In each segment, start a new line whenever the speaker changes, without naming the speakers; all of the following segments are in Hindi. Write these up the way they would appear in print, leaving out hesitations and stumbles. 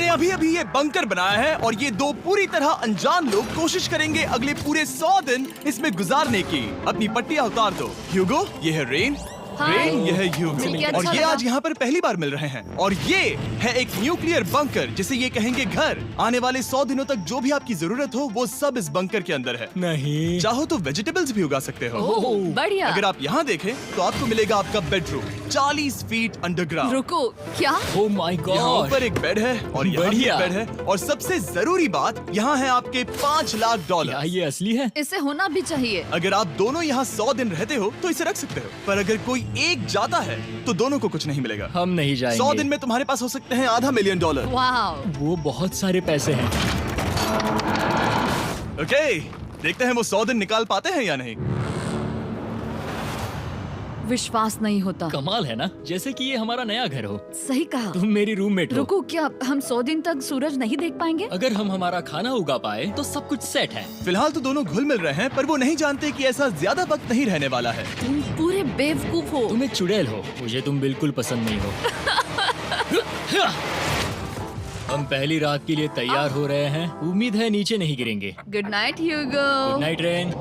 मैंने अभी अभी ये बंकर बनाया है और ये दो पूरी तरह अनजान लोग कोशिश करेंगे अगले पूरे 100 दिन इसमें गुजारने की। अपनी पट्टियां उतार दो। ह्यूगो, ये है रेन। रेन, ये है ह्यूगो। और ये आज यहाँ पर पहली बार मिल रहे हैं। और ये है एक न्यूक्लियर बंकर जिसे ये कहेंगे घर। आने वाले 100 दिनों तक जो भी आपकी जरूरत हो वो सब इस बंकर के अंदर है।
नहीं,
चाहो तो वेजिटेबल्स भी उगा सकते हो।
बढ़िया।
अगर आप यहाँ देखें तो आपको मिलेगा आपका बेडरूम 40 फीट अंडरग्राउंड।
रुको, क्या?
ओह माय
यहाँ
गॉड।
ऊपर एक बेड है और यहाँ भी एक
बढ़िया।
बेड है। और सबसे जरूरी बात, यहाँ है आपके $5 लाख।
क्या ये असली है?
इसे होना भी चाहिए।
अगर आप दोनों यहाँ 100 दिन रहते हो तो इसे रख सकते हो, पर अगर कोई एक जाता है तो दोनों को कुछ नहीं मिलेगा।
हम नहीं जाएंगे।
100 दिन में तुम्हारे पास हो सकते हैं $500 मिलियन।
वाह।
वो बहुत सारे पैसे हैं।
ओके, देखते हैं वो 100 दिन निकाल पाते हैं या नहीं।
विश्वास नहीं होता।
कमाल है ना, जैसे कि ये हमारा नया घर हो।
सही कहा।
तुम मेरी रूममेट हो।
रुको, क्या हम 100 दिन तक सूरज नहीं देख पाएंगे?
अगर हम हमारा खाना उगा पाए तो सब कुछ सेट है।
फिलहाल तो दोनों घुल मिल रहे हैं, पर वो नहीं जानते कि ऐसा ज्यादा वक्त नहीं रहने वाला है।
तुम पूरे बेवकूफ हो।
तुम एक चुड़ैल हो, मुझे तुम बिल्कुल पसंद नहीं हो। हम पहली रात के लिए तैयार हो रहे हैं। उम्मीद है नीचे नहीं गिरेंगे।
Good night Hugo.
Good night Ren.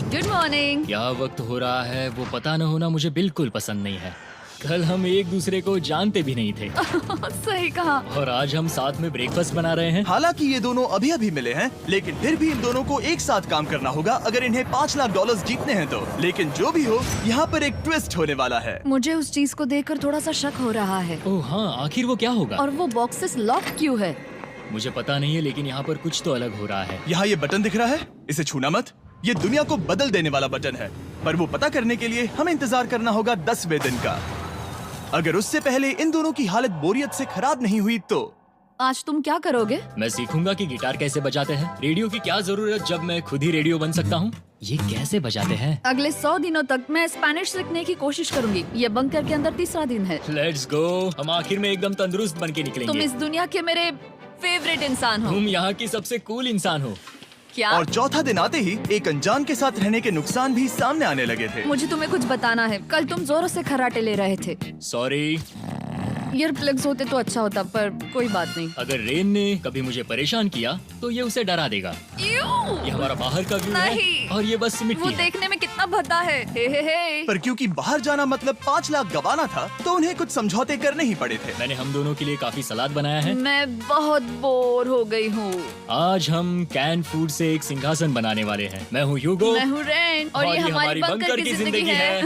Good morning.
क्या वक्त हो रहा है वो पता न होना मुझे बिल्कुल पसंद नहीं है। कल हम एक दूसरे को जानते भी नहीं थे
सही कहा।
और आज हम साथ में ब्रेकफास्ट बना रहे हैं।
हालांकि ये दोनों अभी अभी मिले हैं, लेकिन फिर भी इन दोनों को एक साथ काम करना होगा अगर इन्हें $5 लाख जीतने हैं तो। लेकिन जो भी हो, यहाँ पर एक ट्विस्ट होने वाला है।
मुझे उस चीज को देखकर थोड़ा सा शक हो रहा है।
ओह हाँ, आखिर वो क्या होगा?
और वो बॉक्सेस लॉक क्यों है?
मुझे पता नहीं है, लेकिन यहाँ पर कुछ तो अलग हो रहा है।
यहाँ ये बटन दिख रहा है, इसे छूना मत। ये दुनिया को बदल देने वाला बटन है, पर वो पता करने के लिए हमें इंतजार करना होगा 10वें दिन का। अगर उससे पहले इन दोनों की हालत बोरियत से खराब नहीं हुई तो
आज तुम क्या करोगे?
मैं सीखूंगा कि गिटार कैसे बजाते हैं। रेडियो की क्या जरूरत जब मैं खुद ही रेडियो बन सकता हूँ। ये कैसे बजाते हैं?
अगले 100 दिनों तक मैं स्पेनिश सीखने की कोशिश करूंगी। ये बंकर के अंदर तीसरा दिन है।
Let's go. हम आखिर में एकदम तंदुरुस्त बन के
तुम
निकलेंगे।
इस दुनिया के मेरे फेवरेट इंसान हो।
तुम यहाँ की सबसे कूल इंसान हो।
क्या?
और चौथा दिन आते ही एक अनजान के साथ रहने के नुकसान भी सामने आने लगे थे।
मुझे तुम्हें कुछ बताना है। कल तुम जोरों से खर्राटे ले रहे थे।
सॉरी।
ईयर प्लग्स होते तो अच्छा होता, पर कोई बात नहीं।
अगर रेन ने कभी मुझे परेशान किया तो ये उसे डरा देगा। ये हमारा बाहर का व्यू है
नहीं।
और ये बस
वो
मिट्टी है।
देखने में कितना भद्दा है। हे।
पर क्योंकि बाहर जाना मतलब 5 लाख गंवाना था, तो उन्हें कुछ समझौते करने ही पड़े थे।
मैंने हम दोनों के लिए काफी सलाद बनाया है।
मैं बहुत बोर हो गई हूँ।
आज हम कैन फूड से एक सिंहासन बनाने वाले हैं। मैं हूँ ह्यूगो।
मैं हूँ रेन और ये हमारी बंकर की जिंदगी है।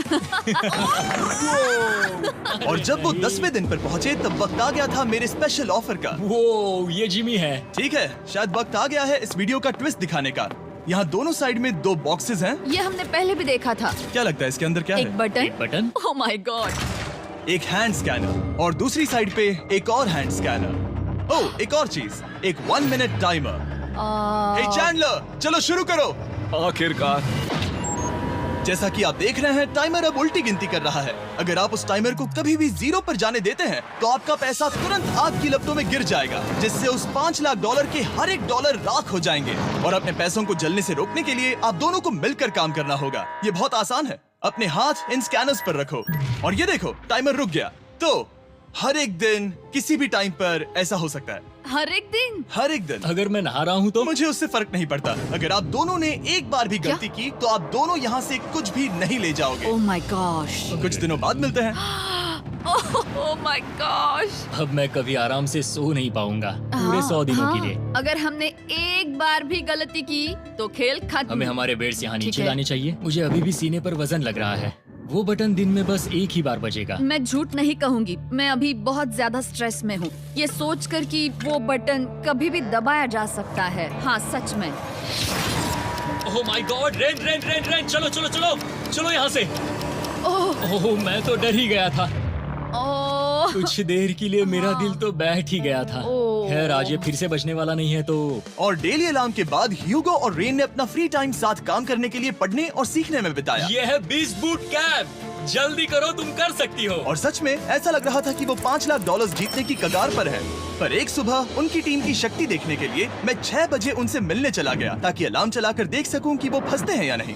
और जब वो 10वें दिन पर पहुँचे तब वक्त आ गया था मेरे स्पेशल ऑफर का।
वो ये जिमी है।
ठीक है, शायद वक्त आ गया है इस वीडियो का ट्विस्ट दिखाने का। यहाँ दोनों साइड में 2 बॉक्सेस हैं।
ये हमने पहले भी देखा था।
क्या लगता है इसके अंदर क्या
एक
है?
Button.
Button.
Oh my God.
एक हैंड स्कैनर और दूसरी साइड पे एक और हैंड स्कैनर। ओह, एक और चीज, एक 1 मिनट टाइमर। हे चैंडलर, चलो शुरू करो।
आखिरकार।
जैसा कि आप देख रहे हैं, टाइमर अब उल्टी गिनती कर रहा है। अगर आप उस टाइमर को कभी भी 0 पर जाने देते हैं तो आपका पैसा तुरंत आग की लपटों में गिर जाएगा, जिससे उस $5 लाख के हर एक डॉलर राख हो जाएंगे। और अपने पैसों को जलने से रोकने के लिए आप दोनों को मिलकर काम करना होगा। ये बहुत आसान है। अपने हाथ इन स्कैनर्स पर रखो और ये देखो, टाइमर रुक गया। तो हर एक दिन किसी भी टाइम पर ऐसा हो सकता है।
हर एक दिन?
हर एक दिन।
अगर मैं नहा रहा हूँ तो
मुझे उससे फर्क नहीं पड़ता। अगर आप दोनों ने एक बार भी गलती की तो आप दोनों यहाँ से कुछ भी नहीं ले जाओगे।
Oh my gosh.
कुछ दिनों बाद मिलते हैं।
Oh my gosh.
अब मैं कभी आराम से सो नहीं पाऊंगा पूरे 100 दिनों के लिए।
अगर हमने एक बार भी गलती की तो खेल खत्म।
हमें हमारे बेड से यहाँ
ठीक
नीचे
है।
लाने चाहिए। मुझे अभी भी सीने पर वजन लग रहा है। वो बटन दिन में बस एक ही बार बजेगा।
मैं झूठ नहीं कहूंगी, मैं अभी बहुत ज्यादा स्ट्रेस में हूँ, ये सोचकर कि वो बटन कभी भी दबाया जा सकता है। हाँ सच में।
ओह my God. Rain rain rain rain, चलो चलो चलो चलो यहाँ से। ओह मैं तो डर ही गया था।
ओह
कुछ देर के लिए मेरा दिल तो बैठ ही गया था।
ओह।
खैर आज ये फिर से बचने वाला नहीं है तो।
और डेली अलार्म के बाद ह्यूगो और रेन ने अपना फ्री टाइम साथ काम करने के लिए पढ़ने और सीखने में बिताया।
ये है 20 बूट कैम्प। जल्दी करो, तुम कर सकती हो।
और सच में ऐसा लग रहा था कि वो $5 लाख जीतने की कगार पर है। पर एक सुबह उनकी टीम की शक्ति देखने के लिए मैं 6 बजे उनसे मिलने चला गया, ताकि अलार्म चलाकर देख सकूं कि वो फंसते हैं या नहीं।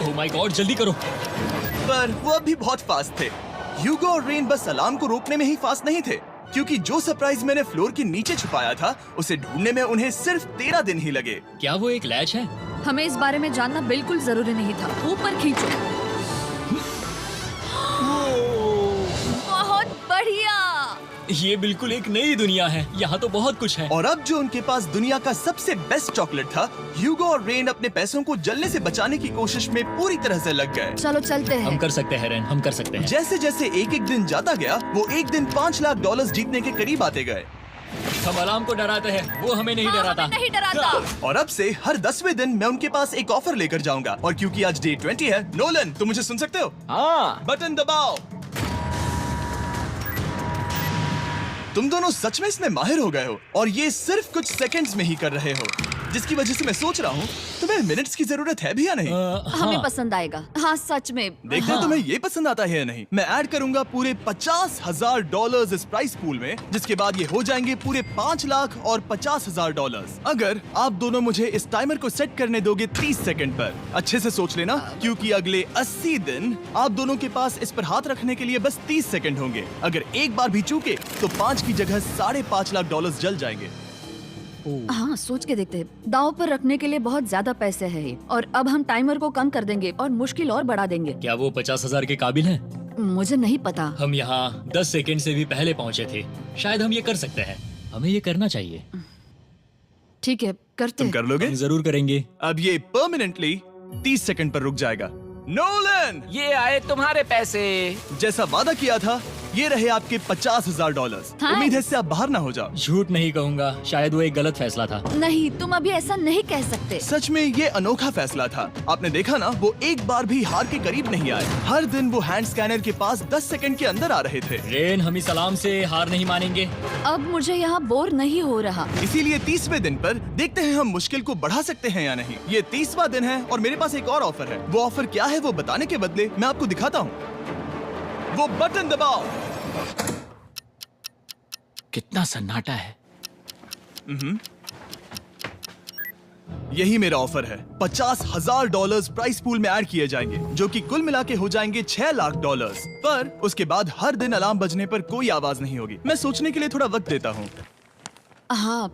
ओह माय गॉड, जल्दी करो।
पर वो अब भी बहुत फास्ट थे। ह्यूगो और रेन बस अलार्म को रोकने में ही फास्ट नहीं थे, क्योंकि जो सरप्राइज मैंने फ्लोर के नीचे छुपाया था उसे ढूंढने में उन्हें सिर्फ 13 दिन ही लगे।
क्या वो एक लैच है?
हमें इस बारे में जानना बिल्कुल जरूरी नहीं था। ऊपर खींचो। बहुत बढ़िया।
ये बिल्कुल एक नई दुनिया है। यहाँ तो बहुत कुछ है।
और अब जो उनके पास दुनिया का सबसे बेस्ट चॉकलेट था, ह्यूगो और रेन अपने पैसों को जलने से बचाने की कोशिश में पूरी तरह से लग गए।
चलो चलते
हम
हैं।
कर सकते हैं रेन, हम कर सकते हैं।
जैसे जैसे एक एक दिन जाता गया वो एक दिन $5 लाख जीतने के करीब आते गए।
हम अलार्म को डराते हैं, वो हमें नहीं डराता।
नहीं डराता।
और अब से हर 10वें दिन मैं उनके पास एक ऑफर लेकर जाऊंगा। और क्योंकि आज डे 20 है, नोलन तुम मुझे सुन सकते हो?
हाँ।
बटन दबाओ। तुम दोनों सच में इसमें माहिर हो गए हो और ये सिर्फ कुछ सेकंड्स में ही कर रहे हो, जिसकी वजह से मैं सोच रहा हूँ तुम्हें मिनट्स की जरूरत है भी या नहीं।
हमें
हाँ।
पसंद आएगा। हाँ सच में।
देखते हैं तुम्हें ये पसंद आता है या नहीं। मैं ऐड करूंगा पूरे $50,000 इस प्राइस पूल में, जिसके बाद ये हो जाएंगे पूरे $5,50,000। अगर आप दोनों मुझे इस टाइमर को सेट करने दोगे 30 सेकंड पर। अच्छे से सोच लेना, क्योंकि अगले 80 दिन आप दोनों के पास इस पर हाथ रखने के लिए बस 30 सेकंड होंगे। अगर एक बार भी चूके तो 5 की जगह $5.5 लाख जल जाएंगे।
हाँ सोच के देखते हैं। दाव पर रखने के लिए बहुत ज्यादा पैसे है ये। और अब हम टाइमर को कम कर देंगे और मुश्किल और बढ़ा देंगे।
क्या वो 50,000 के काबिल हैं?
मुझे नहीं पता।
हम यहाँ 10 सेकंड से भी पहले पहुँचे थे। शायद हम ये कर सकते हैं। हमें ये करना चाहिए।
ठीक है करते
तुम
हैं।
कर लोगे?
हम जरूर करेंगे।
अब ये परमानेंटली 30 सेकंड पर रुक जाएगा। नोलन,
ये आए तुम्हारे पैसे।
जैसा वादा किया था, ये रहे आपके $50,000।
हाँ।
उम्मीद है इससे आप बाहर ना हो जाओ।
झूठ नहीं कहूँगा, शायद वो एक गलत फैसला था।
नहीं तुम अभी ऐसा नहीं कह सकते।
सच में ये अनोखा फैसला था। आपने देखा ना, वो एक बार भी हार के करीब नहीं आए। हर दिन वो हैंड स्कैनर के पास 10 सेकंड के अंदर आ रहे थे।
रेन, हम इस अलार्म से हार नहीं मानेंगे।
अब मुझे यहाँ बोर नहीं हो रहा।
इसीलिए 30वें दिन पर देखते हैं हम मुश्किल को बढ़ा सकते हैं या नहीं। ये 30वां दिन है और मेरे पास एक और ऑफर है। वो ऑफर क्या है वो बताने के बदले मैं आपको दिखाता हूँ। वो बटन दबाओ।
कितना सन्नाटा है।
यही मेरा ऑफर है। $50,000 प्राइस पूल में ऐड किए जाएंगे, जो कि कुल मिला के हो जाएंगे $6 लाख। पर उसके बाद हर दिन अलार्म बजने पर कोई आवाज नहीं होगी। मैं सोचने के लिए थोड़ा वक्त देता हूँ।
हाँ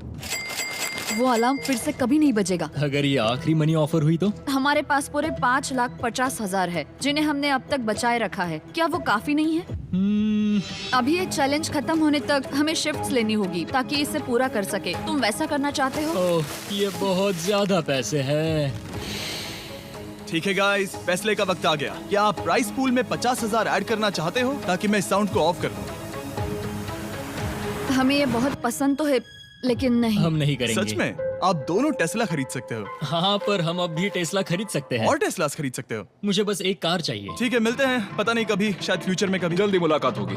वो अलार्म फिर से कभी नहीं बजेगा।
अगर ये आखिरी मनी ऑफर हुई तो?
हमारे पास पूरे $5,50,000 है, जिन्हें हमने अब तक बचाए रखा है। क्या वो काफी नहीं है? अभी ये चैलेंज खत्म होने तक हमें शिफ्ट्स लेनी होगी ताकि इसे पूरा कर सके। तुम वैसा करना चाहते हो?
ओह, ये बहुत ज्यादा पैसे हैं।
ठीक है गाइस, फैसले का वक्त आ गया। क्या आप प्राइस पूल में 50,000 ऐड करना चाहते हो ताकि मैं इस साउंड को ऑफ कर दूं?
हमें ये बहुत पसंद तो है, लेकिन नहीं।
हम नहीं करेंगे।
सच में? आप दोनों टेस्ला खरीद सकते हो
हाँ, पर हम अब भी टेस्ला खरीद सकते हैं।
और टेस्लास खरीद सकते हो।
मुझे बस एक कार चाहिए।
ठीक है, मिलते हैं। पता नहीं कभी, शायद फ्यूचर में कभी।
जल्दी मुलाकात होगी।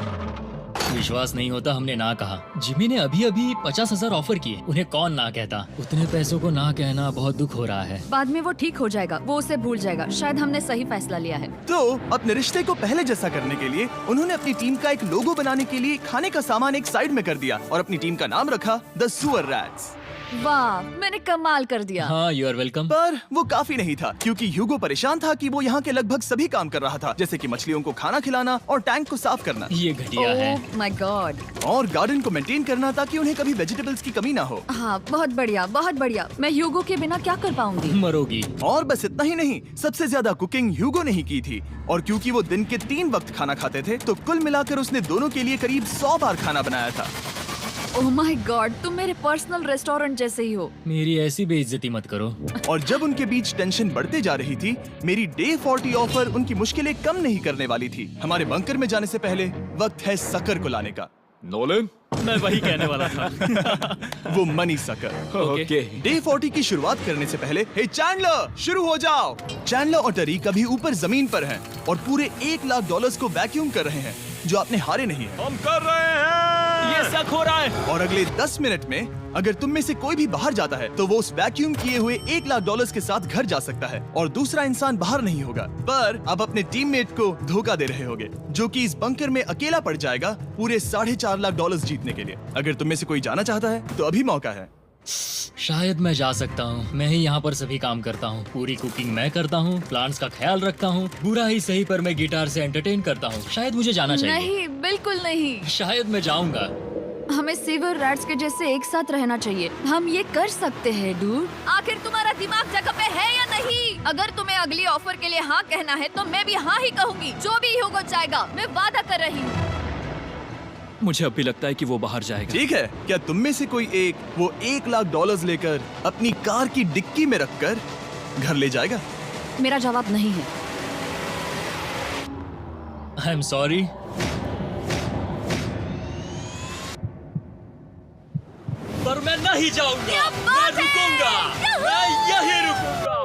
विश्वास नहीं होता हमने ना कहा। जिमी ने अभी अभी 50,000 ऑफर किए। उन्हें कौन ना कहता। उतने पैसों को ना कहना बहुत दुख हो रहा है।
बाद में वो ठीक हो जाएगा, वो उसे भूल जाएगा। शायद हमने सही फैसला लिया है।
तो अपने रिश्ते को पहले जैसा करने के लिए उन्होंने अपनी टीम का एक लोगो बनाने के लिए खाने का सामान एक साइड में कर दिया और अपनी टीम का नाम रखा द सुअर रैट्स।
वाह, मैंने कमाल कर दिया।
हाँ, यू आर वेलकम।
पर वो काफी नहीं था, क्योंकि ह्यूगो परेशान था कि वो यहाँ के लगभग सभी काम कर रहा था, जैसे कि मछलियों को खाना खिलाना और टैंक को साफ करना
ये घटिया है।
ओह माय गॉड।
और गार्डन को मेंटेन करना ताकि उन्हें कभी वेजिटेबल्स की कमी ना हो।
हाँ बहुत बढ़िया, बहुत बढ़िया। मैं ह्यूगो के बिना क्या कर पाऊंगी?
मरोगी।
और बस इतना ही नहीं, सबसे ज्यादा कुकिंग ह्यूगो ने ही की थी। और क्योंकि वो दिन के 3 वक्त खाना खाते थे, तो कुल मिलाकर उसने दोनों के लिए करीब 100 बार खाना बनाया था।
ओह माय गॉड, तुम मेरे पर्सनल रेस्टोरेंट जैसे ही हो।
मेरी ऐसी बेइज्जती मत करो।
और जब उनके बीच टेंशन बढ़ते जा रही थी, मेरी डे 40 ऑफर उनकी मुश्किलें कम नहीं करने वाली थी। हमारे बंकर में जाने से पहले वक्त है सकर को लाने का।
नोलन।
मैं वही कहने वाला था।
वो मनी सकर।
ओके।
डे 40 की शुरुआत करने से पहले, हे चैंडलर, शुरू हो जाओ। चैंडलर और टरीक अभी ऊपर जमीन पर हैं और पूरे $1 लाख को वैक्यूम कर रहे हैं, जो आपने हारे नहीं है।
हम कर रहे हैं।
ये शक हो रहा है।
और अगले 10 मिनट में अगर तुम में से कोई भी बाहर जाता है, तो वो उस वैक्यूम किए हुए $1 लाख के साथ घर जा सकता है और दूसरा इंसान बाहर नहीं होगा। पर अब अपने टीममेट को धोखा दे रहे होगे, जो कि इस बंकर में अकेला पड़ जाएगा पूरे $4.5 लाख जीतने के लिए। अगर तुम में से कोई जाना चाहता है, तो अभी मौका है।
शायद मैं जा सकता हूँ। मैं ही यहाँ पर सभी काम करता हूँ। पूरी कुकिंग मैं करता हूँ, प्लांट्स का ख्याल रखता हूँ। बुरा ही सही, पर मैं गिटार से एंटरटेन करता हूँ। शायद मुझे जाना चाहिए।
नहीं, बिल्कुल नहीं।
शायद मैं जाऊंगा।
हमें सीवर रैट्स के जैसे एक साथ रहना चाहिए। हम ये कर सकते हैं डूड। आखिर तुम्हारा दिमाग जगह पे है या नहीं? अगर तुम्हें अगली ऑफर के लिए हाँ कहना है तो मैं भी हाँ ही कहूँगी। जो भी होगा जाएगा, मैं वादा कर रही हूँ।
मुझे अब भी लगता है कि वो बाहर जाएगा।
ठीक है, क्या तुम में से कोई एक वो $1,00,000 लेकर अपनी कार की डिक्की में रखकर घर ले जाएगा?
मेरा जवाब नहीं है।
I am sorry. पर मैं नहीं जाऊंगा, मैं रुकूंगा, मैं यही रुकूंगा।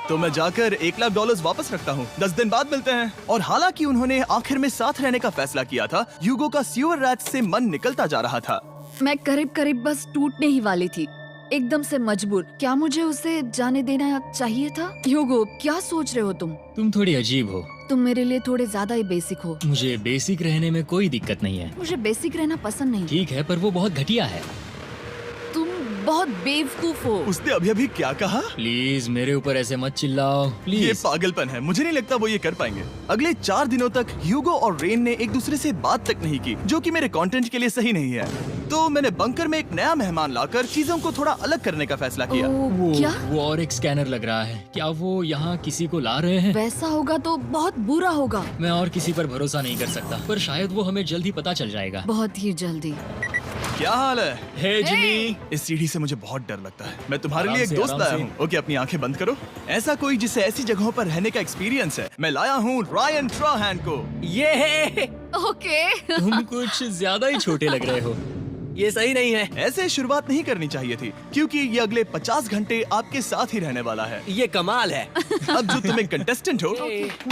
तो मैं जाकर $1,00,000 वापस रखता हूँ। 10 दिन बाद मिलते हैं। और हालांकि उन्होंने आखिर में साथ रहने का फैसला किया था, ह्यूगो का सीवर रैट से मन निकलता जा रहा था।
मैं करीब करीब बस टूटने ही वाली थी, एकदम से मजबूर। क्या मुझे उसे जाने देना चाहिए था? ह्यूगो, क्या सोच रहे हो तुम?
तुम थोड़ी अजीब हो।
तुम मेरे लिए थोड़े ज्यादा ही बेसिक हो।
मुझे बेसिक रहने में कोई दिक्कत नहीं है।
मुझे बेसिक रहना पसंद नहीं।
ठीक है, पर वो बहुत घटिया है।
तुम बहुत बेवकूफ हो।
उसने अभी अभी क्या कहा?
प्लीज मेरे ऊपर ऐसे मत चिल्लाओ,
ये
प्लीज।
पागलपन है। मुझे नहीं लगता वो ये कर पाएंगे। अगले 4 दिनों तक ह्यूगो और रेन ने एक दूसरे से बात तक नहीं की, जो कि मेरे कंटेंट के लिए सही नहीं है। तो मैंने बंकर में एक नया मेहमान लाकर चीजों को थोड़ा अलग करने का फैसला किया।
ओ, क्या?
वो और एक स्कैनर लग रहा है। क्या वो यहाँ किसी को ला रहे हैं?
वैसा होगा तो बहुत बुरा होगा।
मैं और किसी पर भरोसा नहीं कर सकता, पर शायद वो हमें जल्द ही पता चल जाएगा।
बहुत ही जल्दी।
क्या हाल है?
हे जिमी।
इस सीढ़ी से मुझे बहुत डर लगता है। मैं तुम्हारे
आराम
लिए एक
से,
दोस्त
आराम
लाया
से।
हूँ। ओके, अपनी आंखें बंद करो। ऐसा कोई जिसे ऐसी जगहों पर रहने का एक्सपीरियंस है। मैं लाया हूँ रायन ट्राहैन को।
ये
ओके।
तुम कुछ ज्यादा ही छोटे लग रहे हो।
ये सही नहीं है।
ऐसे शुरुआत नहीं करनी चाहिए थी, क्योंकि ये अगले 50 घंटे आपके साथ ही रहने वाला है।
ये कमाल है।
अब जो तुम एक कंटेस्टेंट हो,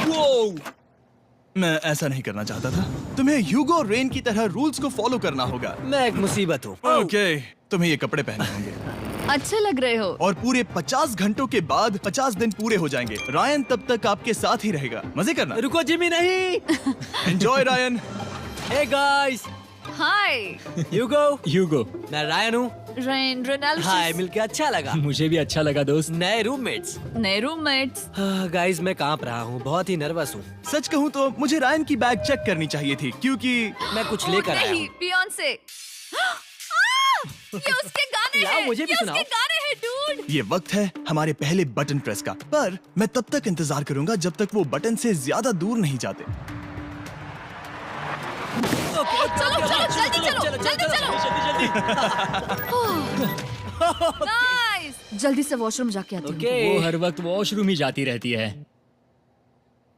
वो मैं ऐसा नहीं करना चाहता था। तुम्हें ह्यूगो और रेन की तरह रूल्स को फॉलो करना होगा।
मैं एक मुसीबत हूँ।
ओके, तुम्हें ये कपड़े पहनने होंगे।
अच्छे लग रहे हो।
और पूरे 50 घंटों के बाद 50 दिन पूरे हो जाएंगे। रायन तब तक आपके साथ ही रहेगा। मजे करना।
रुको जिमी, नहीं।
Enjoy Ryan.
हे गाइस,
हाय
ह्यूगो।
मैं रायन हूँ।
Rain Reynold.
हाय, मिलके अच्छा लगा।
मुझे भी अच्छा लगा दोस्त।
नए रूममेट्स।
नए रूममेट्स।
गाइस, मैं कांप रहा हूँ, बहुत ही नर्वस हूँ।
सच कहूँ तो मुझे रायन की बैग चेक करनी चाहिए थी, क्योंकि
मैं कुछ लेकर आया
नहीं,
हूँ।
बियॉन्से। ये उसके गाने
लाओ,
हैं।
मुझे भी
ये
सुनाओ।
उसके गाने हैं डूड।
ये वक्त है हमारे पहले बटन प्रेस का। पर मैं तब तक इंतजार करूंगा जब तक वो बटन से ज्यादा दूर नहीं जाते।
चलो जल्दी नाइस। जल्दी से वॉशरूम जाके आती हूँ।
ओके।
वो हर वक्त वॉशरूम ही जाती रहती है।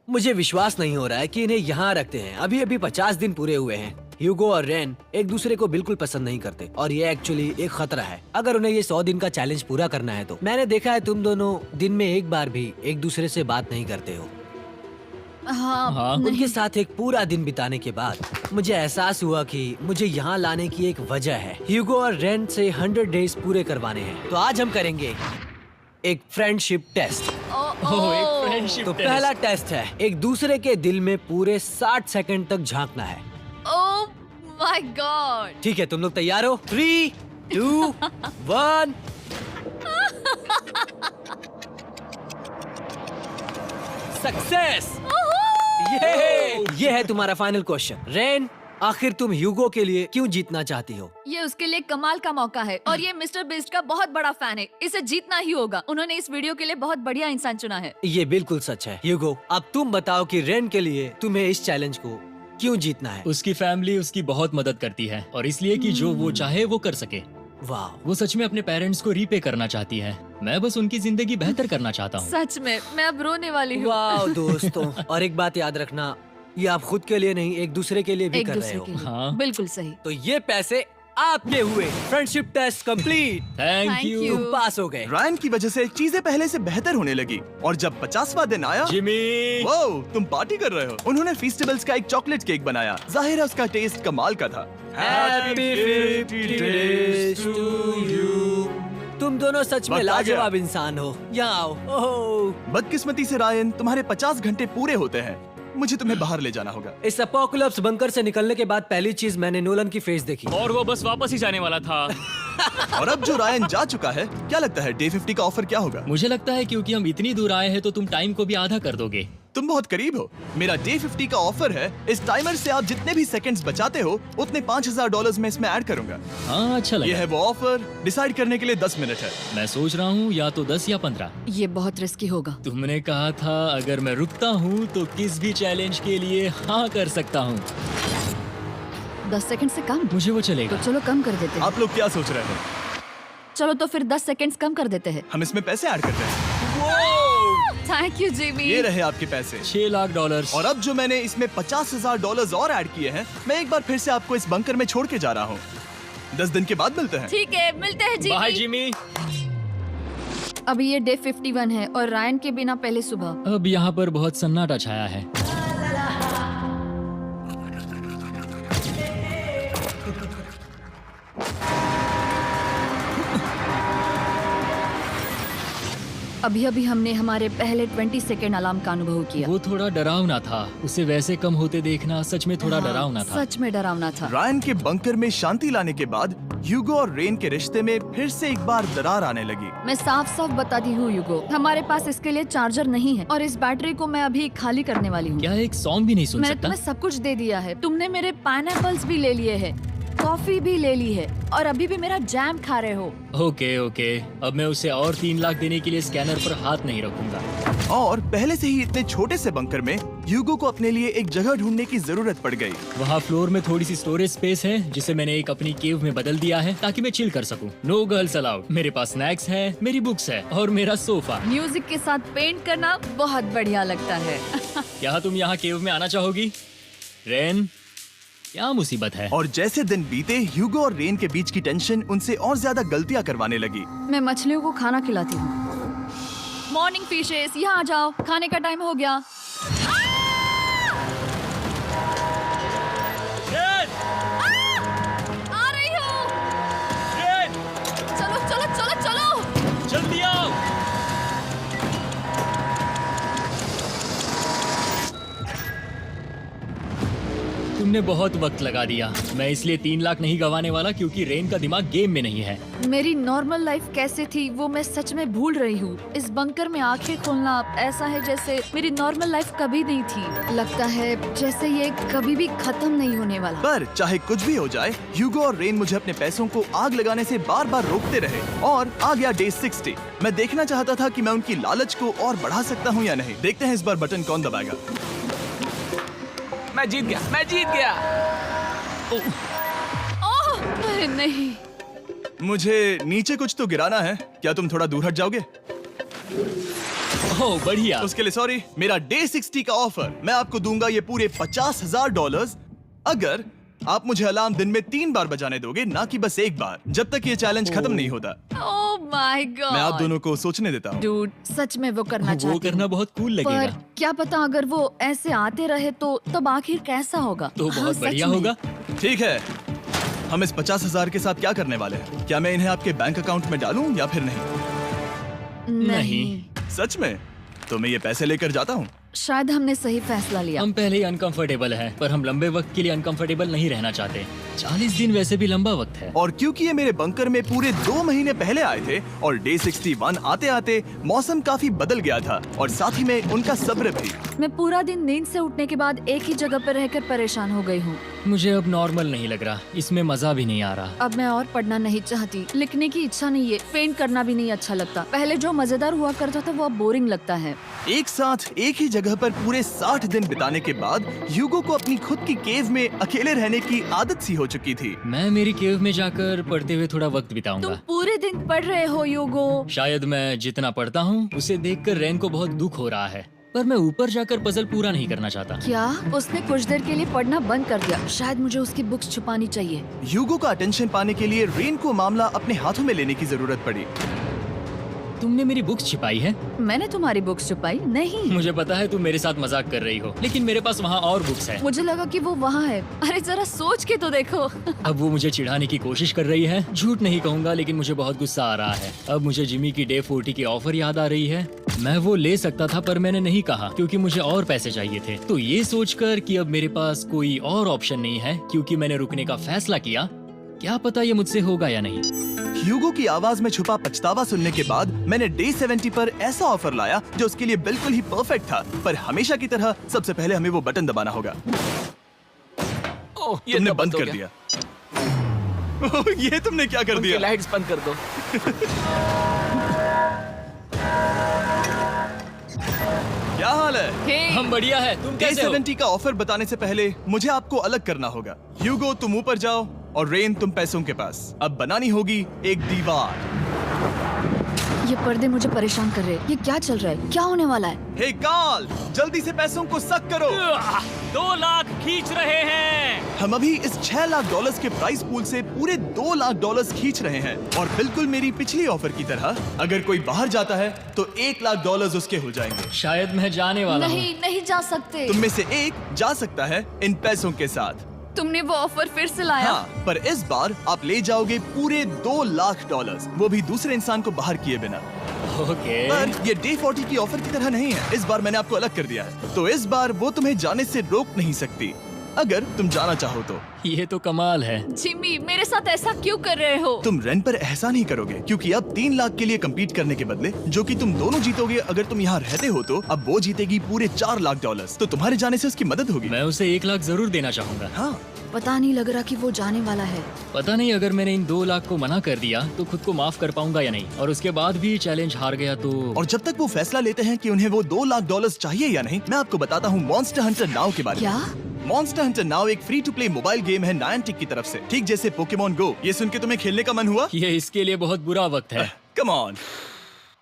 मुझे विश्वास नहीं हो रहा है कि इन्हें यहाँ रखते हैं। अभी अभी 50 दिन पूरे हुए हैं। ह्यूगो और रेन एक दूसरे को बिल्कुल पसंद नहीं करते और ये एक्चुअली एक खतरा है। अगर उन्हें ये 100 दिन का चैलेंज पूरा करना है तो। मैंने देखा है तुम दोनों दिन में एक बार भी एक दूसरे से बात नहीं करते हो।
हाँ,
उनके साथ एक पूरा दिन बिताने के बाद मुझे एहसास हुआ कि मुझे यहाँ लाने की एक वजह है। ह्यूगो और रेन से 100 डेज पूरे करवाने हैं। तो आज हम करेंगे एक फ्रेंडशिप टेस्ट।
ओह, एक फ्रेंडशिप
तो
टेस्ट।
पहला टेस्ट है, एक दूसरे के दिल में पूरे 60 सेकंड तक झांकना है।
ओह माय गॉड।
ठीक है, तुम लोग तैयार हो? 3, 2, 1। सक्सेस। ये है तुम्हारा फाइनल क्वेश्चन। रेन, आखिर तुम ह्यूगो के लिए क्यों जीतना चाहती हो?
ये उसके लिए कमाल का मौका है और ये मिस्टर बीस्ट का बहुत बड़ा फैन है। इसे जीतना ही होगा। उन्होंने इस वीडियो के लिए बहुत बढ़िया इंसान चुना है।
ये बिल्कुल सच है। ह्यूगो, अब तुम बताओ कि रेन के लिए तुम्हें इस चैलेंज को क्यों जीतना है?
उसकी फैमिली उसकी बहुत मदद करती है और इसलिए कि जो वो चाहे वो कर सके।
वाह,
वो सच में अपने पेरेंट्स को रीपे करना चाहती है। मैं बस उनकी जिंदगी बेहतर करना चाहता हूँ।
सच में मैं अब रोने वाली हूँ।
वाह दोस्तों। और एक बात याद रखना, ये आप खुद के लिए नहीं, एक दूसरे के लिए भी
एक
कर रहे
दूसरे
हो।
के लिए।
हाँ।
बिल्कुल सही।
तो ये पैसे आपके हुए। Friendship test complete.
Thank
Thank
you
you।
तुम पास हो गए।
रायन की वजह से चीजें पहले से बेहतर होने लगी। और जब 50वां दिन आया,
जिमी।
वो तुम पार्टी कर रहे हो। उन्होंने फेस्टिवल्स का एक चॉकलेट केक बनाया। जाहिर है उसका टेस्ट कमाल का था।
Happy 50 days to you। तुम दोनों सच में
वक्त आ गया।
लाजवाब इंसान हो। यहाँ आओ। ओह,
बदकिस्मती से रायन, तुम्हारे 50 घंटे पूरे होते हैं। मुझे तुम्हें बाहर ले जाना होगा।
इस अपोकलिप्स बंकर से निकलने के बाद पहली चीज मैंने नोलन की फेस देखी।
और वो बस वापस ही जाने वाला था।
और अब जो रायन जा चुका है, क्या लगता है डे 50 का ऑफर क्या होगा?
मुझे लगता है क्योंकि हम इतनी दूर आए हैं तो तुम टाइम को भी आधा कर दोगे।
तुम बहुत करीब हो। मेरा डे 50 का ऑफर है। इस टाइमर से आप जितने भी सेकंड्स बचाते हो उतने $5000 मैं इसमें ऐड करूंगा।
हाँ अच्छा
ये
लगा।
है वो ऑफर। डिसाइड करने के लिए 10 मिनट है।
मैं सोच रहा हूँ या तो 10 या 15।
ये बहुत रिस्की होगा।
तुमने कहा था अगर मैं रुकता हूँ तो किस भी चैलेंज के लिए हाँ कर सकता हूँ।
10 सेकंड से कम?
मुझे वो
तो
चलेगा।
चलो कम कर देते हैं।
आप लोग क्या सोच रहे हैं?
चलो तो फिर 10 सेकंड्स कम कर देते हैं।
हम इसमें पैसे ऐड करते हैं।
Thank you Jimmy.
ये रहे आपके पैसे।
$6 लाख।
और अब जो मैंने इसमें $50,000 और ऐड किए हैं, मैं एक बार फिर से आपको इस बंकर में छोड़ के जा रहा हूँ। 10 दिन के बाद मिलते हैं।
ठीक है, मिलते हैं
बाय
जिमी।
जिमी।
अभी ये डे 51 है और रायन के बिना पहले सुबह।
अब यहाँ पर बहुत सन्नाटा छाया है।
अभी अभी हमने हमारे पहले 20 सेकेंड अलार्म का अनुभव किया।
वो थोड़ा डरावना था। उसे वैसे कम होते देखना सच में थोड़ा डरावना था।
सच में डरावना था।
रायन के बंकर में शांति लाने के बाद ह्यूगो और रेन के रिश्ते में फिर से एक बार दरार आने लगी।
मैं साफ साफ बताती हूँ यूगो, हमारे पास इसके लिए चार्जर नहीं है और इस बैटरी को मैं अभी खाली करने वाली हूँ।
क्या एक सॉन्ग भी नहीं सुन
मैंने
सकता?
तुम्हें सब कुछ दे दिया है। तुमने मेरे पाइनएप्पल्स भी ले लिए हैं, कॉफी भी ले ली है और अभी भी मेरा जैम खा रहे हो।
ओके ओके, अब मैं उसे और 3 लाख देने के लिए स्कैनर पर हाथ नहीं रखूंगा।
और पहले से ही इतने छोटे से बंकर में ह्यूगो को अपने लिए एक जगह ढूंढने की जरूरत पड़ गई।
वहाँ फ्लोर में थोड़ी सी स्टोरेज स्पेस है जिसे मैंने एक अपनी केव में बदल दिया है ताकि मैं चिल कर सकूं। No girls allowed. मेरे पास स्नैक्स है, मेरी बुक्स है और मेरा सोफा।
म्यूजिक के साथ पेंट करना बहुत बढ़िया लगता है।
क्या तुम यहाँ केव में आना चाहोगी? रेन, क्या मुसीबत है?
और जैसे दिन बीते, ह्यूगो और रेन के बीच की टेंशन उनसे और ज्यादा गलतियां करवाने लगी।
मैं मछलियों को खाना खिलाती हूँ। मॉर्निंग फिशेस, यहाँ आ जाओ, खाने का टाइम हो गया।
रेन!
आ रही हूँ।
रेन!
चलो चलो चलो चलो।
जल्दी आओ। तुमने बहुत वक्त लगा दिया। मैं इसलिए 3 लाख नहीं गंवाने वाला क्योंकि रेन का दिमाग गेम में नहीं है।
मेरी नॉर्मल लाइफ कैसे थी वो मैं सच में भूल रही हूँ। इस बंकर में आंखें खोलना ऐसा है जैसे मेरी नॉर्मल लाइफ कभी नहीं थी। लगता है जैसे ये कभी भी खत्म नहीं होने वाला।
पर चाहे कुछ भी हो जाए, ह्यूगो और रेन मुझे अपने पैसों को आग लगाने से बार बार रोकते रहे। और आ गया डे 60। मैं देखना चाहता था कि मैं उनकी लालच को और बढ़ा सकता हूँ या नहीं। देखते हैं इस बार बटन कौन दबाएगा।
मैं जीत गया, मैं जीत गया।
ओह अरे नहीं।
मुझे नीचे कुछ तो गिराना है। क्या तुम थोड़ा दूर हट जाओगे?
ओह बढ़िया।
उसके लिए सॉरी। मेरा डे 60 का ऑफर, मैं आपको दूंगा ये पूरे $50,000 अगर आप मुझे अलार्म दिन में 3 बार बजाने दोगे, ना कि बस एक बार, जब तक ये चैलेंज खत्म नहीं होता।
ओह माय गॉड।
मैं आप दोनों को सोचने देता हूँ।
डूड, सच में वो करना
वो
चाहती
करना
हूँ।
बहुत कूल
पर
लगेगा।
क्या पता अगर वो ऐसे आते रहे तो तब आखिर कैसा होगा।
तो
हाँ,
बहुत
सच
बढ़िया
में।
होगा।
ठीक है, हम इस 50,000 के साथ क्या करने वाले हैं? क्या मैं इन्हें आपके बैंक अकाउंट में डालूं या फिर नहीं?
नहीं,
सच में? तो मैं ये पैसे लेकर जाता हूँ।
शायद हमने सही फैसला लिया।
हम पहले ही अनकंफर्टेबल हैं, पर हम लंबे वक्त के लिए अनकंफर्टेबल नहीं रहना चाहते। 40 दिन वैसे भी लंबा वक्त है।
और क्योंकि ये मेरे बंकर में पूरे 2 महीने पहले आए थे और डे 61 आते आते मौसम काफी बदल गया था और साथ ही में उनका सब्र भी।
मैं पूरा दिन नींद से उठने के बाद एक ही जगह पर रहकर परेशान हो गई हूँ।
मुझे अब नॉर्मल नहीं लग रहा, इसमें मजा भी नहीं आ रहा।
अब मैं और पढ़ना नहीं चाहती, लिखने की इच्छा नहीं है, पेंट करना भी नहीं अच्छा लगता। पहले जो मजेदार हुआ करता था वो अब बोरिंग लगता है।
एक साथ एक ही जगह पर पूरे 60 दिन बिताने के बाद ह्यूगो को अपनी खुद की केव में अकेले रहने की आदत सी हो चुकी थी।
मैं मेरी केव में जाकर पढ़ते हुए थोड़ा वक्त
तुम
बिताऊंगा।
पूरे दिन पढ़ रहे हो यूगो।
शायद मैं जितना पढ़ता हूँ उसे देखकर रेन को बहुत दुख हो रहा है, पर मैं ऊपर जाकर पजल पूरा नहीं करना चाहता।
क्या उसने कुछ देर के लिए पढ़ना बंद कर दिया? शायद मुझे उसकी बुक्स छुपानी चाहिए।
ह्यूगो का अटेंशन पाने के लिए रेन को मामला अपने हाथों में लेने की जरूरत पड़ी।
तुमने मेरी बुक्स छिपाई है?
मैंने तुम्हारी बुक्स छुपाई नहीं।
मुझे पता है तुम मेरे साथ मजाक कर रही हो, लेकिन मेरे पास वहाँ और बुक्स है।
मुझे लगा कि वो वहाँ है। अरे जरा सोच के तो देखो।
अब वो मुझे चिढ़ाने की कोशिश कर रही है। झूठ नहीं कहूंगा, लेकिन मुझे बहुत गुस्सा आ रहा है। अब मुझे जिमी की डे 40 की ऑफर याद आ रही है। मैं वो ले सकता था पर मैंने नहीं कहा क्योंकि मुझे और पैसे चाहिए थे। तो ये सोचकर कि अब मेरे पास कोई और ऑप्शन नहीं है क्योंकि मैंने रुकने का फैसला किया, क्या पता ये मुझसे होगा या नहीं।
ह्यूगो की आवाज में छुपा पछतावा सुनने के बाद मैंने डे 70 पर ऐसा ऑफर लाया जो उसके लिए बिल्कुल ही परफेक्ट था। पर हमेशा की तरह सबसे पहले हमें वो बटन दबाना होगा।
ओह, ये
तुमने
तो
बंद
हो
कर
गया।
दिया। ये तुमने क्या कर
उनकी
दिया?
लाइट्स बंद कर दो।
क्या हाल है?
हे,
हम बढ़िया है, तुम
डे
कैसे हो?
70 का ऑफर बताने से पहले मुझे आपको अलग करना होगा। ह्यूगो तुम ऊपर जाओ और रेन तुम पैसों के पास। अब बनानी होगी एक दीवार।
ये पर्दे मुझे परेशान कर रहे हैं। ये क्या चल रहा है? क्या होने वाला है?
हे कार्ल, जल्दी से पैसों को सक करो।
2 लाख खींच रहे हैं।
हम अभी इस $6 लाख के प्राइस पूल से पूरे $2 लाख खींच रहे हैं और बिल्कुल मेरी पिछली ऑफर की तरह अगर कोई बाहर जाता है तो $1 लाख उसके हो जाएंगे।
शायद मैं जाने वाला हूँ।
नहीं जा सकते।
तुम में से एक जा सकता है इन पैसों के साथ।
तुमने वो ऑफर फिर से लाया?
हाँ, पर इस बार आप ले जाओगे पूरे $2 लाख, वो भी दूसरे इंसान को बाहर किए बिना।
ओके।
पर ये डे 40 की ऑफर की तरह नहीं है। इस बार मैंने आपको अलग कर दिया है, तो इस बार वो तुम्हें जाने से रोक नहीं सकती अगर तुम जाना चाहो तो।
ये तो कमाल है।
जिमी, मेरे साथ ऐसा क्यों कर रहे हो?
तुम रेंट पर एहसान ही करोगे क्योंकि अब 3 लाख के लिए कम्पीट करने के बदले जो कि तुम दोनों जीतोगे अगर तुम यहाँ रहते हो तो अब वो जीतेगी पूरे $4 लाख। तो तुम्हारे जाने से उसकी मदद होगी।
मैं उसे 1 लाख जरूर देना चाहूंगा।
हाँ,
पता नहीं लग रहा कि वो जाने वाला है।
पता नहीं अगर मैंने इन 2 लाख को मना कर दिया तो खुद को माफ कर पाऊंगा या नहीं, और उसके बाद भी चैलेंज हार गया तो।
और जब तक वो फैसला लेते हैं कि उन्हें वो $2 लाख चाहिए या नहीं, मैं आपको बताता हूँ मॉन्स्टर हंटर नाउ के बारे में।
क्या?
मॉन्स्टर हंटर नाउ एक free to play mobile game है नायंटिक की तरफ से, ठीक जैसे पोकेमॉन गो। ये सुन के तुम्हें खेलने का मन हुआ?
ये इसके लिए बहुत बुरा वक्त है।
Come on.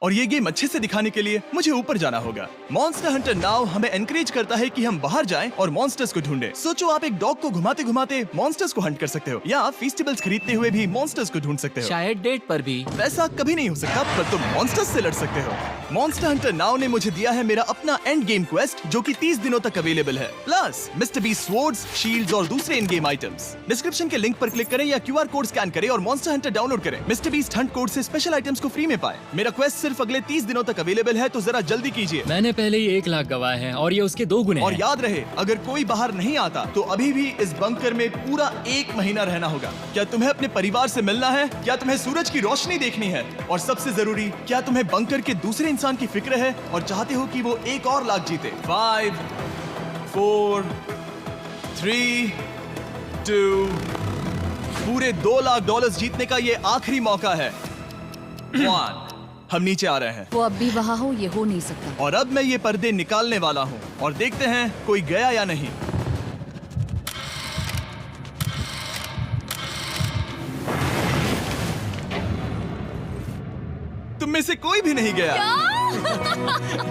और ये गेम अच्छे से दिखाने के लिए मुझे ऊपर जाना होगा। मॉन्स्टर हंटर नाउ हमें एनकरेज करता है कि हम बाहर जाएं और मॉन्स्टर्स को ढूंढें। सोचो आप एक डॉग को घुमाते घुमाते मॉन्स्टर्स को हंट कर सकते हो या फेस्टिवल्स खरीदते हुए भी मॉन्स्टर्स को ढूंढ सकते हो।
शायद डेट पर भी।
वैसा कभी नहीं हो सकता, पर तुम मॉन्स्टर्स से लड़ सकते हो। मॉन्स्टर हंटर नाउ ने मुझे दिया है मेरा अपना एंड गेम क्वेस्ट जो कि 30 दिनों तक अवेलेबल है, plus mister beast swords, shields और दूसरे इन गेम आइटम्स। डिस्क्रिप्शन के लिंक पर क्लिक करें या QR कोड स्कैन करें और मॉन्स्टर हंटर डाउनलोड करें। मिस्टर बीस्ट हंट कोड से स्पेशल आइटम्स को फ्री में पाएं। मेरा क्वेस्ट सिर्फ अगले 30 दिनों तक अवेलेबल है, तो जरा जल्दी कीजिए।
मैंने पहले ही 1 लाख गवाए हैं और ये उसके 2 गुने
और
हैं।
याद रहे, अगर कोई बाहर नहीं आता तो अभी भी इस बंकर में पूरा 1 महीना रहना होगा। क्या तुम्हें अपने परिवार से मिलना है? क्या तुम्हें सूरज की रोशनी देखनी है? और सबसे जरूरी, क्या तुम्हें बंकर के दूसरे इंसान की फिक्र है और चाहते हो कि वो एक और लाख जीते? 5, 4, 3, 2, पूरे $2 लाख जीतने का ये आखिरी मौका है। 1, हम नीचे आ रहे हैं
वो अब भी वहाँ हो, ये हो नहीं सकता।
और अब मैं ये पर्दे निकालने वाला हूँ और देखते हैं कोई गया या नहीं। तुम में से कोई भी नहीं गया।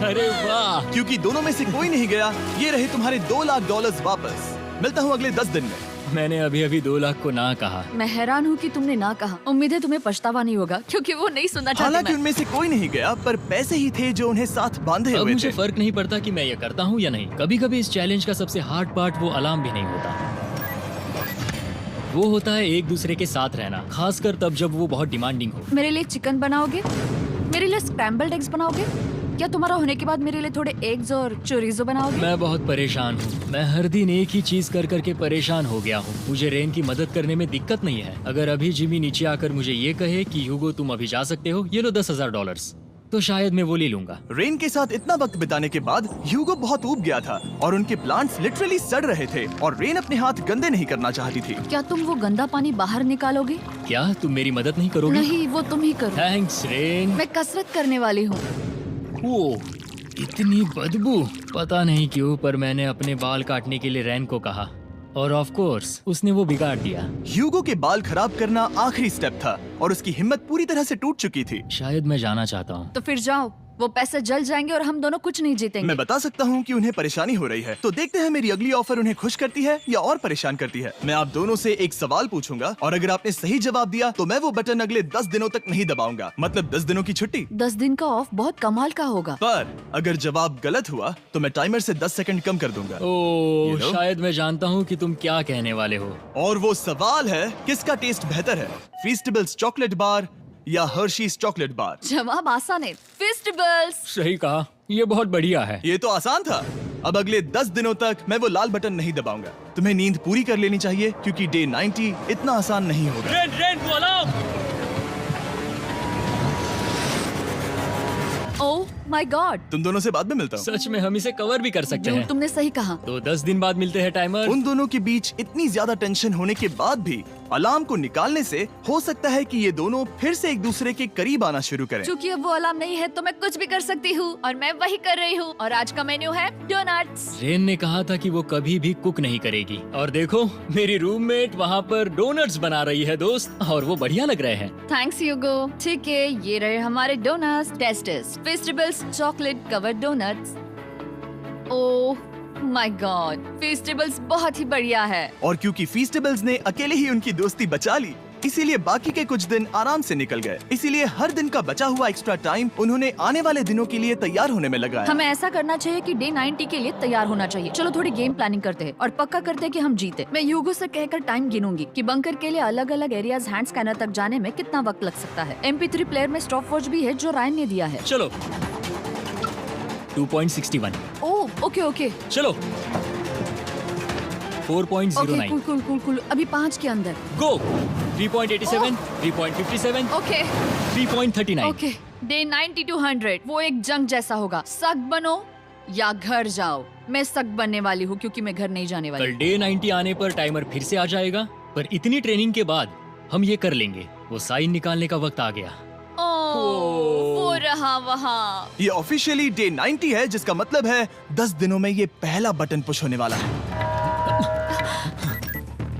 अरे वाह।
क्योंकि दोनों में से कोई नहीं गया, ये रहे तुम्हारे $2 लाख वापस। मिलता हूँ अगले 10 दिन में।
मैंने अभी अभी 2 लाख को ना कहा।
मैं हैरान हूँ कि तुमने ना कहा। उम्मीद है तुम्हें पछतावा नहीं होगा क्योंकि वो नहीं सुनना
हालांकि
चाहती।
उनमें से कोई नहीं गया, पर पैसे ही थे जो उन्हें साथ बांधे
अब
हुए
मुझे
थे।
फर्क नहीं पड़ता कि मैं ये करता हूँ या नहीं। कभी कभी इस चैलेंज का सबसे हार्ड पार्ट वो अलार्म भी नहीं होता, वो होता है एक दूसरे के साथ रहना, खासकर तब जब वो बहुत डिमांडिंग हो।
मेरे लिए चिकन बनाओगे? मेरे लिए स्क्रैम्बल्ड एग्स बनाओगे? क्या तुम्हारा होने के बाद मेरे लिए थोड़े एग्स और चोरिजो बनाओगे?
मैं बहुत परेशान हूँ। मैं हर दिन एक ही चीज कर करके परेशान हो गया हूँ। मुझे रेन की मदद करने में दिक्कत नहीं है। अगर अभी जिमी नीचे आकर मुझे ये कहे कि ह्यूगो तुम अभी जा सकते हो, ये लो $10,000, तो शायद मैं वो ले लूंगा।
रेन के साथ इतना वक्त बिताने के बाद ह्यूगो बहुत ऊब गया था और उनके प्लांट्स लिटरली सड़ रहे थे और रेन अपने हाथ गंदे नहीं करना चाहती थी।
क्या तुम वो गंदा पानी बाहर निकालोगे?
क्या तुम मेरी मदद नहीं करोगे?
नहीं, वो तुम ही करो।
Thanks rain.
मैं कसरत करने वाली हूँ।
ओह, इतनी बदबू। पता नहीं क्यों, पर मैंने अपने बाल काटने के लिए रैन को कहा और ऑफ कोर्स उसने वो बिगाड़ दिया।
ह्यूगो के बाल खराब करना आखिरी स्टेप था और उसकी हिम्मत पूरी तरह से टूट चुकी थी।
शायद मैं जाना चाहता हूँ।
तो फिर जाओ, वो पैसे जल जाएंगे और हम दोनों कुछ नहीं जीतेंगे।
मैं बता सकता हूँ कि उन्हें परेशानी हो रही है, तो देखते हैं मेरी अगली ऑफर उन्हें खुश करती है या और परेशान करती है। मैं आप दोनों से एक सवाल पूछूंगा और अगर आपने सही जवाब दिया तो मैं वो बटन अगले 10 दिनों तक नहीं दबाऊंगा, मतलब 10 दिनों की छुट्टी।
10 दिन का ऑफ बहुत कमाल का होगा।
पर अगर जवाब गलत हुआ तो मैं टाइमर से 10 सेकंड कम कर दूंगा।
ओह,
You know?
शायद मैं जानता हूँ कि तुम क्या कहने वाले हो।
और वो सवाल है, किसका टेस्ट बेहतर है, फेस्टिवल्स चॉकलेट बार या हर्शीज चॉकलेट बार?
जवाब आसान है, फेस्टिवल्स।
सही कहा, ये बहुत बढ़िया है।
ये तो आसान था। अब अगले 10 दिनों तक मैं वो लाल बटन नहीं दबाऊंगा। तुम्हें नींद पूरी कर लेनी चाहिए क्योंकि डे 90 इतना आसान नहीं होगा।
रेन, रेन, वो अलार्म!
ओह माय गॉड,
तुम दोनों से बाद में मिलता हूँ।
सच में हम इसे कवर भी कर सकते हैं।
तुमने सही कहा।
तो 10 दिन बाद मिलते हैं टाइमर।
उन दोनों के बीच इतनी ज्यादा टेंशन होने के बाद भी अलार्म को निकालने से हो सकता है कि ये दोनों फिर से एक दूसरे के करीब आना शुरू करें।
क्योंकि अब वो अलार्म नहीं है तो मैं कुछ भी कर सकती हूँ और मैं वही कर रही हूँ। और आज का मेन्यू है डोनट्स।
रेन ने कहा था कि वो कभी भी कुक नहीं करेगी और देखो मेरी रूममेट वहाँ पर डोनट्स बना रही है दोस्त, और वो बढ़िया लग रहे हैं।
Thanks Hugo. ठीक है, ये रहे हमारे donuts. Testers, festivals chocolate covered donuts. Oh my god, festivals बहुत ही बढ़िया है।
और क्योंकि फीस्टेबल्स ने अकेले ही उनकी दोस्ती बचा ली, इसीलिए बाकी के कुछ दिन आराम से निकल गए। इसीलिए हर दिन का बचा हुआ एक्स्ट्रा टाइम उन्होंने आने वाले दिनों के लिए तैयार होने में लगाया।
हमें ऐसा करना चाहिए कि डे 90 के लिए तैयार होना चाहिए। चलो थोड़ी गेम प्लानिंग करते हैं और पक्का करते हैं कि हम जीते। मैं ह्यूगो से कहकर टाइम गिनूंगी कि बंकर के लिए अलग अलग एरियाज हैंड स्कैनर तक जाने में कितना वक्त लग सकता है। MP3 प्लेयर में स्टॉप वॉच भी है जो रायन ने दिया है।
चलो 2.61।
ओह ओके ओके
चलो 4.09।
Okay, cool cool cool cool. अभी 5 के अंदर।
गो 3.87, 3.57,
ओके
3.39।
ओके। डे 90 to 100 वो एक जंग जैसा होगा। सख्त बनो या घर जाओ। मैं सख्त बनने वाली हूँ क्योंकि मैं घर नहीं जाने वाली।
कल डे 90 आने पर टाइमर फिर से आ जाएगा, पर इतनी ट्रेनिंग के बाद हम ये कर लेंगे। वो साइन निकालने का वक्त आ गया।
वो रहा वहाँ।
ये ऑफिशियली डे 90 है, जिसका मतलब है 10 दिनों में ये पहला बटन पुश होने वाला है।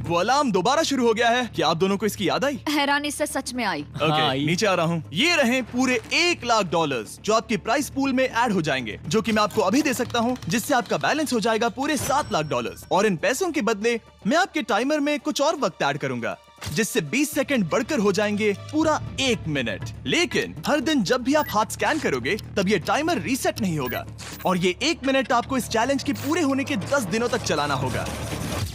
वो अलार्म दोबारा शुरू हो गया है। क्या आप दोनों को इसकी याद आई?
हैरानी से सच में आई।
ओके,
हाँ, ये-
नीचे आ रहा हूँ। ये रहे पूरे $1,00,000 जो आपके प्राइस पूल में ऐड हो जाएंगे, जो कि मैं आपको अभी दे सकता हूँ, जिससे आपका बैलेंस हो जाएगा पूरे $7,00,000। और इन पैसों के बदले मैं आपके टाइमर में कुछ और वक्त ऐड करूंगा, जिससे 20 सेकंड बढ़कर हो जाएंगे पूरा 1 मिनट। लेकिन हर दिन जब भी आप हाथ स्कैन करोगे तब ये टाइमर रीसेट नहीं होगा, और ये 1 मिनट आपको इस चैलेंज के पूरे होने के 10 दिनों तक चलाना होगा।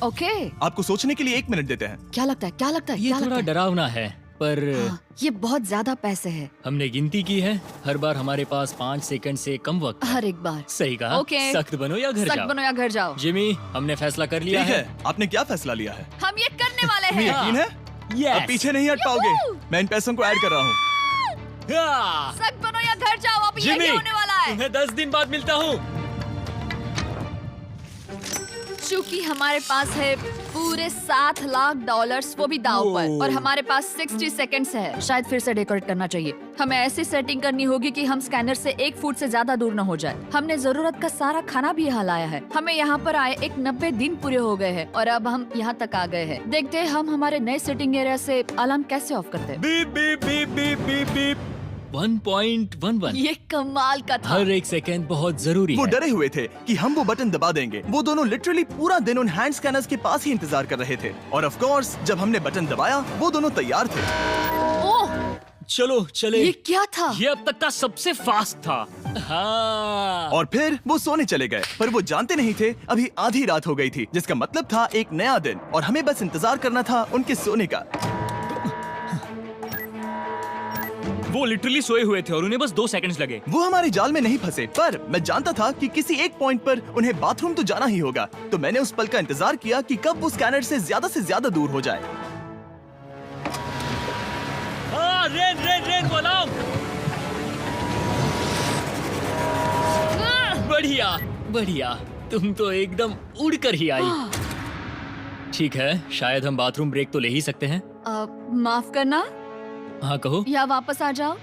ओके,
आपको सोचने के लिए 1 मिनट देते हैं।
क्या लगता है, क्या लगता है,
ये
क्या
थोड़ा
लगता है?
डरावना है, पर
हाँ, ये बहुत ज्यादा पैसे हैं।
हमने गिनती की है, हर बार हमारे पास 5 सेकंड से कम वक्त है।
हर एक बार।
सही कहा।
ओके।
सख्त बनो या घर
सख्त
जाओ।
बनो या घर जाओ।
जिमी, हमने फैसला कर लिया
ठीक है, आपने क्या फैसला लिया है?
हम ये करने वाले
तुम्हें
हैं।
यकीन है?
Yes.
अब पीछे नहीं हट पाओगे।
Yahoo!
मैं इन पैसों को ऐड कर रहा हूँ।
हाँ।
सख्त बनो या घर जाओ। अब
जिमी,
यही होने वाला है।
तुम्हें 10 दिन बाद मिलता हूँ।
चूंकि हमारे पास है पूरे $7,00,000 वो भी दाव पर, और हमारे पास 60 सेकंड्स है। शायद फिर से डेकोरेट करना चाहिए। हमें ऐसी सेटिंग करनी होगी कि हम स्कैनर से 1 फुट से ज्यादा दूर न हो जाए। हमने जरूरत का सारा खाना भी यहाँ लाया है। हमें यहाँ पर आए 90 दिन पूरे हो गए हैं और अब हम यहाँ तक आ गए हैं। देखते हैं हम हमारे नए सेटिंग एरिया से अलार्म कैसे ऑफ करते हैं।
Beep beep beep beep beep beep 1.11।
ये कमाल का था।
हर एक सेकंड बहुत जरूरी
वो
है।
डरे हुए थे कि हम वो बटन दबा देंगे। वो दोनों लिटरली पूरा दिन उन हैंड स्कैनर्स के पास ही इंतजार कर रहे थे, और ऑफ कोर्स जब हमने बटन दबाया वो दोनों तैयार थे।
ओह,
चलो चले।
ये क्या था?
ये अब तक का सबसे फास्ट था। हाँ।
और फिर वो सोने चले गए, पर वो जानते नहीं थे अभी आधी रात हो गई थी, जिसका मतलब था एक नया दिन, और हमें बस इंतजार करना था उनके सोने का।
वो लिटरली सोए हुए थे और उन्हें बस 2 सेकंड्स लगे।
वो हमारे जाल में नहीं फंसे, पर मैं जानता था कि किसी एक पॉइंट पर उन्हें बाथरूम तो जाना ही होगा, तो मैंने उस पल का इंतजार किया कि कब वो स्कैनर से ज्यादा दूर हो जाए।
हाँ, रेन रेन रेन वो अलार्म। बढ़िया बढ़िया, तुम तो एकदम उड़कर ही आई। ठीक है, शायद हम बाथरूम ब्रेक तो ले ही सकते हैं।
माफ करना
हाँ कहो।
या वापस आ जाओ।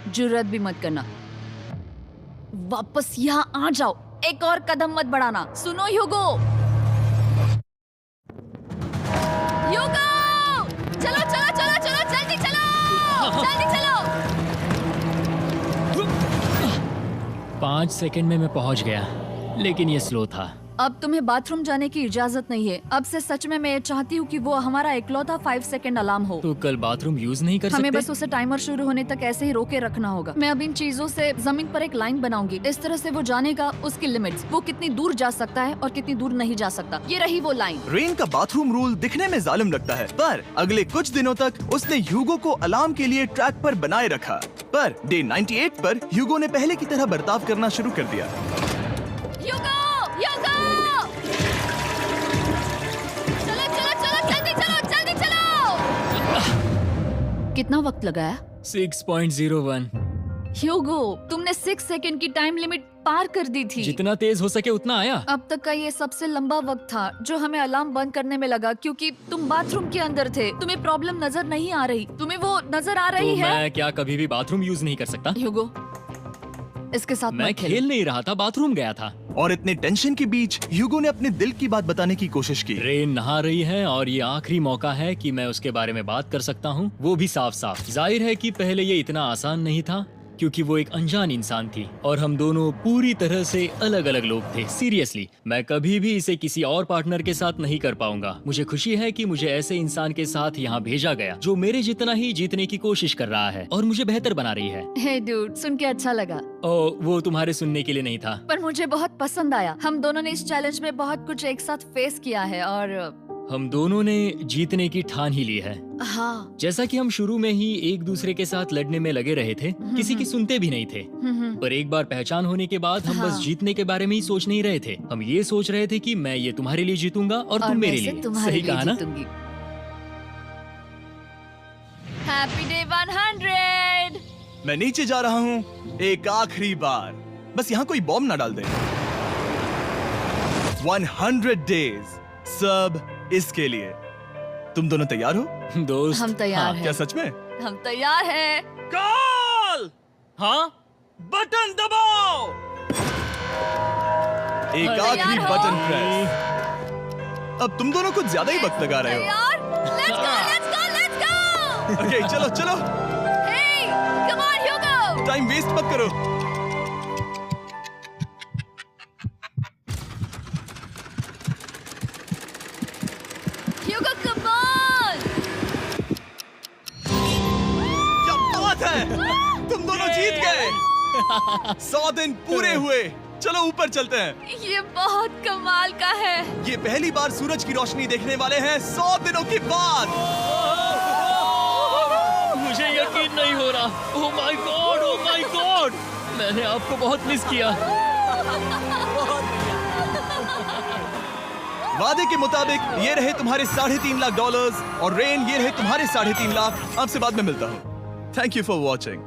जुर्रत भी मत करना। वापस यहाँ आ जाओ। एक और कदम मत बढ़ाना। सुनो ह्यूगो। ह्यूगो! चलो चलो चलो चलो, जल्दी चलो, जल्दी चलो।
5 सेकंड में मैं पहुंच गया, लेकिन ये स्लो था।
अब तुम्हें बाथरूम जाने की इजाजत नहीं है। अब से सच में मैं चाहती हूँ कि वो हमारा इकलौता 5 सेकंड अलार्म हो।
तो कल बाथरूम यूज नहीं कर
हमें
सकते?
बस उसे टाइमर शुरू होने तक ऐसे ही रोके रखना होगा। मैं अब इन चीजों से जमीन पर एक लाइन बनाऊंगी। इस तरह से वो जानेगा उसकी लिमिट्स, वो कितनी दूर जा सकता है और कितनी दूर नहीं जा सकता। ये रही वो लाइन।
रेन का बाथरूम रूल दिखने में जालिम लगता है, पर अगले कुछ दिनों तक उसने ह्यूगो को अलार्म के लिए ट्रैक पर बनाए रखा। पर डे 98 पर ह्यूगो ने पहले की तरह बर्ताव करना शुरू कर दिया।
ह्यूगो! ह्यूगो! चलो चलो चलो, जल्दी चलो, जल्दी चलो। कितना वक्त लगाया?
6.01।
ह्यूगो, तुमने 6 सेकंड की टाइम लिमिट पार कर दी थी।
जितना तेज हो सके उतना आया।
अब तक का ये सबसे लंबा वक्त था जो हमें अलार्म बंद करने में लगा, क्योंकि तुम बाथरूम के अंदर थे। तुम्हें प्रॉब्लम नजर नहीं आ रही, तुम्हें वो नजर आ रही
तो
है?
मैं क्या कभी भी बाथरूम यूज नहीं कर सकता?
ह्यूगो, इसके साथ
मैं
मत खेलो।
खेल नहीं रहा था, बाथरूम गया था।
और इतने टेंशन के बीच ह्यूगो ने अपने दिल की बात बताने की कोशिश की।
रेन नहा रही है और ये आखिरी मौका है कि मैं उसके बारे में बात कर सकता हूँ, वो भी साफ साफ। जाहिर है कि पहले ये इतना आसान नहीं था क्योंकि वो एक अनजान इंसान थी और हम दोनों पूरी तरह से अलग अलग लोग थे। सीरियसली, मैं कभी भी इसे किसी और पार्टनर के साथ नहीं कर पाऊंगा। मुझे खुशी है कि मुझे ऐसे इंसान के साथ यहाँ भेजा गया जो मेरे जितना ही जीतने की कोशिश कर रहा है और मुझे बेहतर बना रही है।
हे डूड, सुन के अच्छा लगा,
वो तुम्हारे सुनने के लिए नहीं था।
पर मुझे बहुत पसंद आया। हम दोनों ने इस चैलेंज में बहुत कुछ एक साथ फेस किया है और
हम दोनों ने जीतने की ठान ही ली है।
हाँ।
जैसा कि हम शुरू में ही एक दूसरे के साथ लड़ने में लगे रहे थे, किसी की सुनते भी नहीं थे। पर एक बार पहचान होने के बाद हम बस
हाँ।
जीतने के बारे में ही सोच नहीं रहे थे। हम ये सोच रहे थे कि मैं ये तुम्हारे लिए जीतूंगा और तुम
मैं
मेरे
इसे
लिए।
तुम्हारे
सही
लिए
कहा ना?
जीतूंगी। Happy day 100।
मैं नीचे जा रहा हूँ एक आखिरी बार, बस यहाँ कोई बॉम्ब ना डाल दे। 100 डेज, सब इसके लिए। तुम दोनों तैयार हो?
दोस्त,
हम तैयार
हाँ,
हैं।
क्या सच में?
हम तैयार हैं।
कॉल!
हाँ,
बटन दबाओ। एक
तैयार
आखिरी
हो?
Button press. अब तुम दोनों कुछ ज्यादा ही वक्त लगा रहे हो।
तैयार? Let's go, let's go, let's go!
Okay, चलो चलो,
Hey, come on, Hugo!
Time waste मत करो।
Hugo, come on!
क्या बात है, तुम दोनों जीत गए। 100 दिन पूरे हुए। चलो ऊपर चलते हैं।
ये बहुत कमाल का है।
ये पहली बार सूरज की रोशनी देखने वाले हैं 100 दिनों के बाद।
मुझे यकीन नहीं हो रहा। ओह my God, oh my God, मैंने आपको बहुत मिस किया।
वादे के मुताबिक ये रहे तुम्हारे $3.5 लाख और रेन ये रहे तुम्हारे 3.5 लाख। आपसे बाद में मिलता हूँ। Thank you for watching.